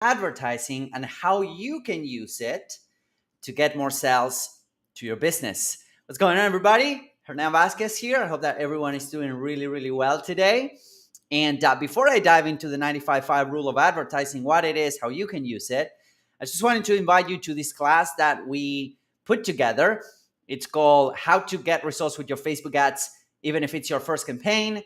advertising and how you can use it to get more sales to your business. What's going on, everybody? Hernan Vasquez here. I hope that everyone is doing really, really well today. And before I dive into the 95.5 rule of advertising, what it is, how you can use it, I just wanted to invite you to this class that we put together. It's called How to Get Results with Your Facebook Ads, even if it's your first campaign,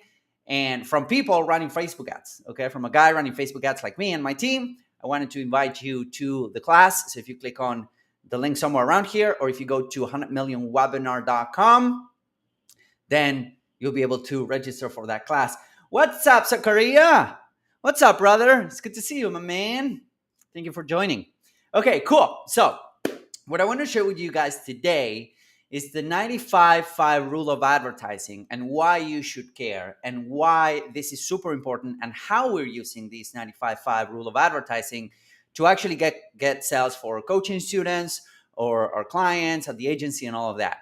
and from people running Facebook ads, okay? From a guy running Facebook ads like me and my team. I wanted to invite you to the class. So if you click on the link somewhere around here, or if you go to 100millionwebinar.com, then you'll be able to register for that class. What's up, Zakaria? What's up, brother? It's good to see you, my man. Thank you for joining. Okay, cool. So what I want to share with you guys today is the 95.5 rule of advertising and why you should care and why this is super important and how we're using this 95.5 rule of advertising to actually get sales for coaching students or our clients at the agency and all of that.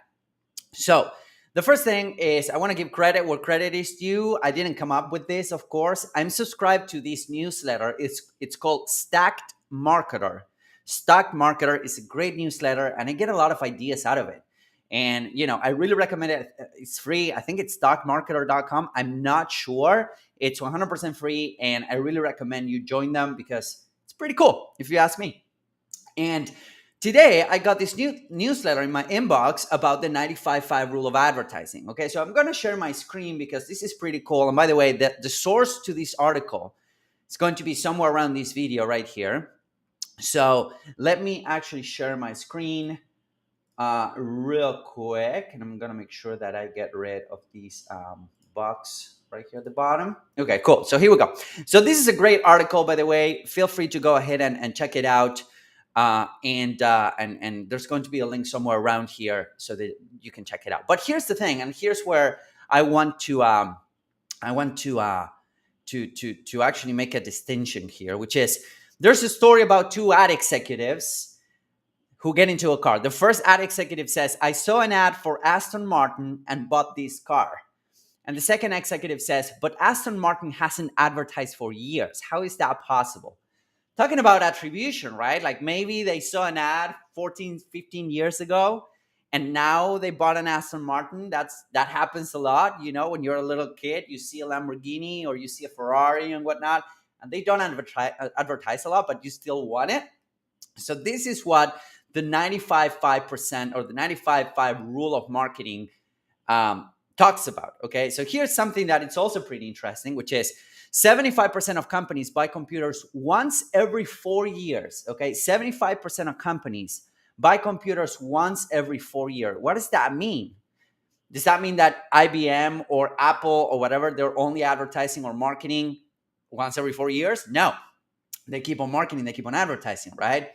So the first thing is I want to give credit where credit is due. I didn't come up with this, of course. I'm subscribed to this newsletter. It's called Stacked Marketer. Stacked Marketer is a great newsletter, and I get a lot of ideas out of it. And, I really recommend it. It's free. I think it's stockmarketer.com. I'm not sure. It's 100% free, and I really recommend you join them because it's pretty cool, if you ask me. And today, I got this new newsletter in my inbox about the 95.5 rule of advertising. Okay, so I'm going to share my screen because this is pretty cool. And by the way, the source to this article is going to be somewhere around this video right here. So let me actually share my screen real quick. And I'm going to make sure that I get rid of these box right here at the bottom. Okay, cool. So here we go. So this is a great article, by the way. Feel free to go ahead and check it out. And there's going to be a link somewhere around here so that you can check it out. But here's the thing, and here's where I want to actually make a distinction here, which is there's a story about two ad executives who get into a car. The first ad executive says, "I saw an ad for Aston Martin and bought this car." And the second executive says, "But Aston Martin hasn't advertised for years. How is that possible?" Talking about attribution, right? Like maybe they saw an ad 14, 15 years ago, and now they bought an Aston Martin. That happens a lot. When you're a little kid, you see a Lamborghini or you see a Ferrari and whatnot, and they don't advertise a lot, but you still want it. So this is what the 95.5% or the 95.5 rule of marketing talks about. Okay, so here's something that it's also pretty interesting, which is 75% of companies buy computers once every 4 years. Okay, 75% of companies buy computers once every 4 years. What does that mean? Does that mean that IBM or Apple or whatever, they're only advertising or marketing once every 4 years? No, they keep on marketing, they keep on advertising, right?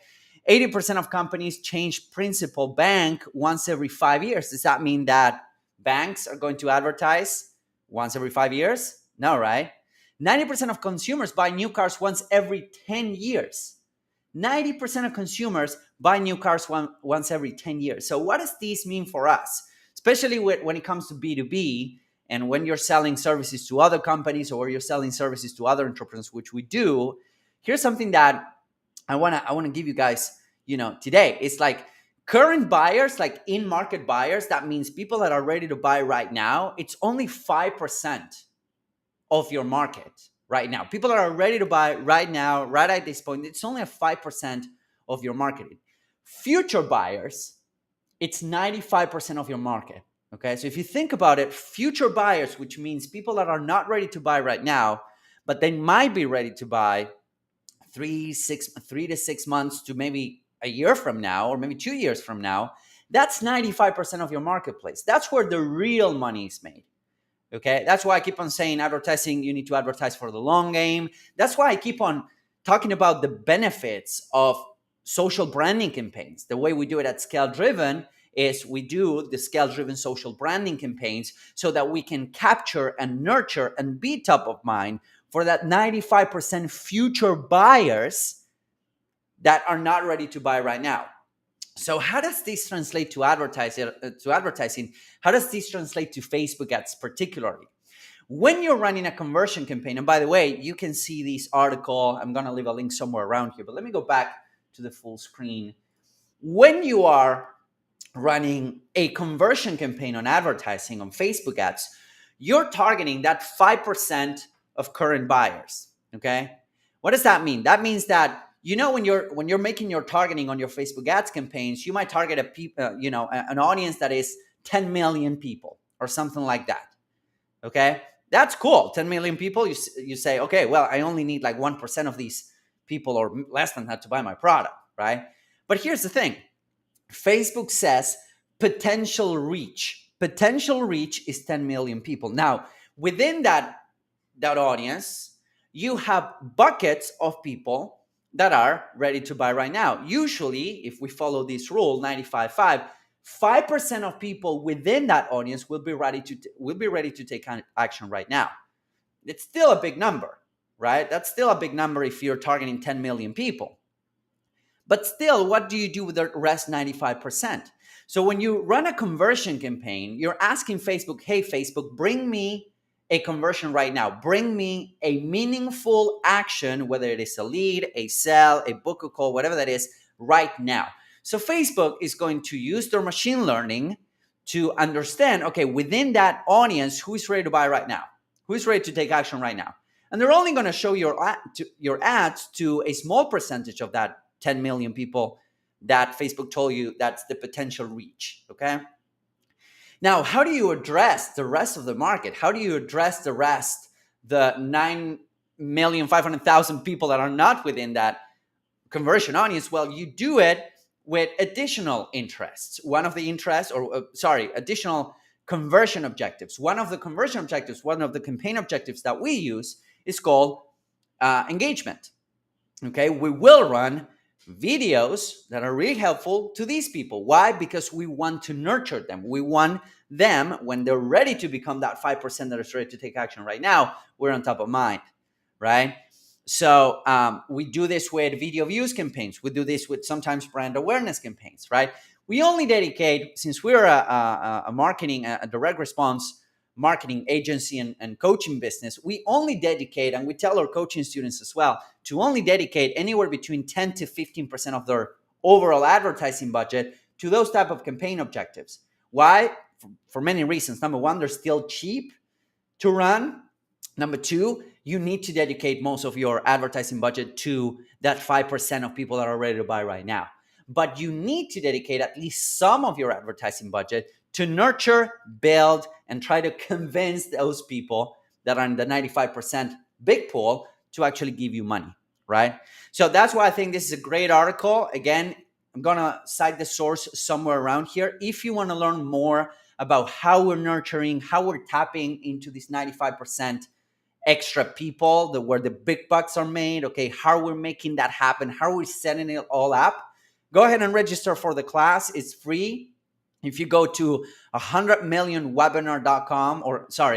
80% of companies change principal bank once every 5 years. Does that mean that banks are going to advertise once every 5 years? No, right? 90% of consumers buy new cars once every 10 years. 90% of consumers buy new cars once every 10 years. So what does this mean for us? Especially when it comes to B2B and when you're selling services to other companies or you're selling services to other entrepreneurs, which we do. Here's something that I want to give you guys, today. It's like current buyers, like in-market buyers, that means people that are ready to buy right now, it's only 5% of your market right now. People that are ready to buy right now, right at this point, it's only a 5% of your market. Future buyers, it's 95% of your market. Okay, so if you think about it, future buyers, which means people that are not ready to buy right now, but they might be ready to buy 3 to 6 months to maybe a year from now, or maybe 2 years from now, that's 95% of your marketplace. That's where the real money is made. Okay, that's why I keep on saying advertising, you need to advertise for the long game. That's why I keep on talking about the benefits of social branding campaigns. The way we do it at Scale Driven is we do the Scale Driven social branding campaigns so that we can capture and nurture and be top of mind for that 95% future buyers that are not ready to buy right now. So how does this translate to advertising? How does this translate to Facebook ads particularly? When you're running a conversion campaign, and by the way, you can see this article. I'm going to leave a link somewhere around here, but let me go back to the full screen. When you are running a conversion campaign on advertising on Facebook ads, you're targeting that 5% of current buyers. Okay. What does that mean? That means that, when you're making your targeting on your Facebook ads campaigns, you might target an audience that is 10 million people or something like that. Okay. That's cool. 10 million people. You say, okay, well, I only need like 1% of these people or less than that to buy my product. Right. But here's the thing. Facebook says potential reach. Potential reach is 10 million people. Now, within that audience, you have buckets of people that are ready to buy right now. Usually, if we follow this rule, 5% of people within that audience will be ready to take action right now. It's still a big number, right? That's still a big number if you're targeting 10 million people. But still, what do you do with the rest 95%? So when you run a conversion campaign, you're asking Facebook, hey, Facebook, bring me a conversion right now. Bring me a meaningful action, whether it is a lead, a sell, a book a call, whatever that is, right now. So Facebook is going to use their machine learning to understand, okay, within that audience, who is ready to buy right now? Who is ready to take action right now? And they're only going to show your ads to a small percentage of that 10 million people that Facebook told you that's the potential reach, okay? Now, how do you address the rest of the market? How do you address the 9,500,000 people that are not within that conversion audience? Well, you do it with additional interests. Additional conversion objectives. One of the campaign objectives that we use is called engagement. Okay, we will run videos that are really helpful to these people. Why? Because we want to nurture them. We want them, when they're ready to become that 5% that is ready to take action right now, we're on top of mind, right? So we do this with video views campaigns. We do this with sometimes brand awareness campaigns, right? We only dedicate, since we're a direct response marketing agency and coaching business, we only dedicate, and we tell our coaching students as well, to only dedicate anywhere between 10 to 15% of their overall advertising budget to those type of campaign objectives. Why? For many reasons. Number one, they're still cheap to run. Number two, you need to dedicate most of your advertising budget to that 5% of people that are ready to buy right now. But you need to dedicate at least some of your advertising budget to nurture, build, and try to convince those people that are in the 95% big pool to actually give you money, right? So that's why I think this is a great article. Again, I'm going to cite the source somewhere around here. If you want to learn more about how we're nurturing, how we're tapping into these 95% extra people, where the big bucks are made, okay, how we're making that happen, how we're setting it all up, go ahead and register for the class. It's free. If you go to 100millionwebinar.com,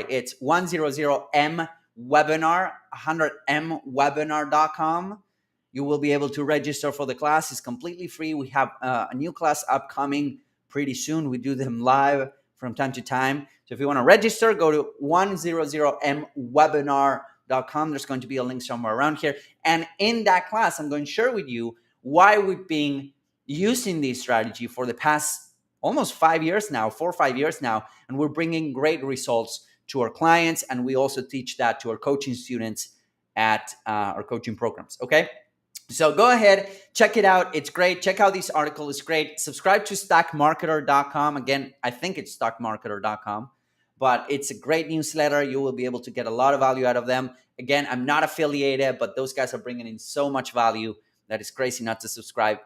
it's 100mwebinar, 100mwebinar.com, you will be able to register for the class. It's completely free. We have a new class upcoming pretty soon. We do them live from time to time. So if you want to register, go to 100mwebinar.com. There's going to be a link somewhere around here. And in that class, I'm going to share with you why we've been using this strategy for the past almost 5 years now, 4 or 5 years now, and we're bringing great results to our clients. And we also teach that to our coaching students at our coaching programs. Okay. So go ahead, check it out. It's great. Check out this article. It's great. Subscribe to stockmarketer.com. Again, I think it's stockmarketer.com, but it's a great newsletter. You will be able to get a lot of value out of them. Again, I'm not affiliated, but those guys are bringing in so much value that it's crazy not to subscribe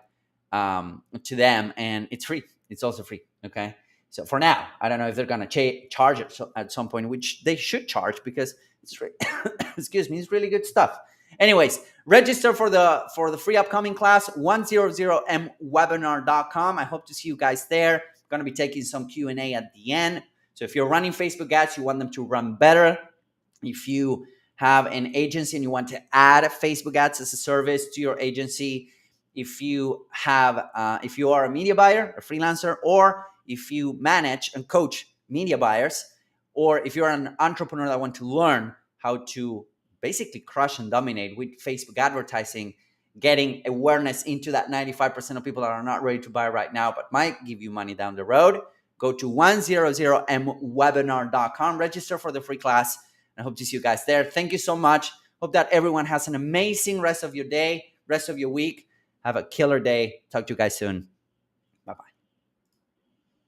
to them. And it's free. It's also free. Okay. So for now, I don't know if they're going to charge it at some point, which they should charge because it's excuse me, it's really good stuff. Anyways, register for the free upcoming class, 100mwebinar.com. I hope to see you guys there. I'm going to be taking some Q&A at the end. So if you're running Facebook ads, you want them to run better. If you have an agency and you want to add Facebook ads as a service to your agency, if you are a media buyer, a freelancer, or if you manage and coach media buyers, or if you're an entrepreneur that want to learn how to basically crush and dominate with Facebook advertising, getting awareness into that 95% of people that are not ready to buy right now, but might give you money down the road, go to 100mwebinar.com, register for the free class. I hope to see you guys there. Thank you so much. Hope that everyone has an amazing rest of your day, rest of your week. Have a killer day. Talk to you guys soon.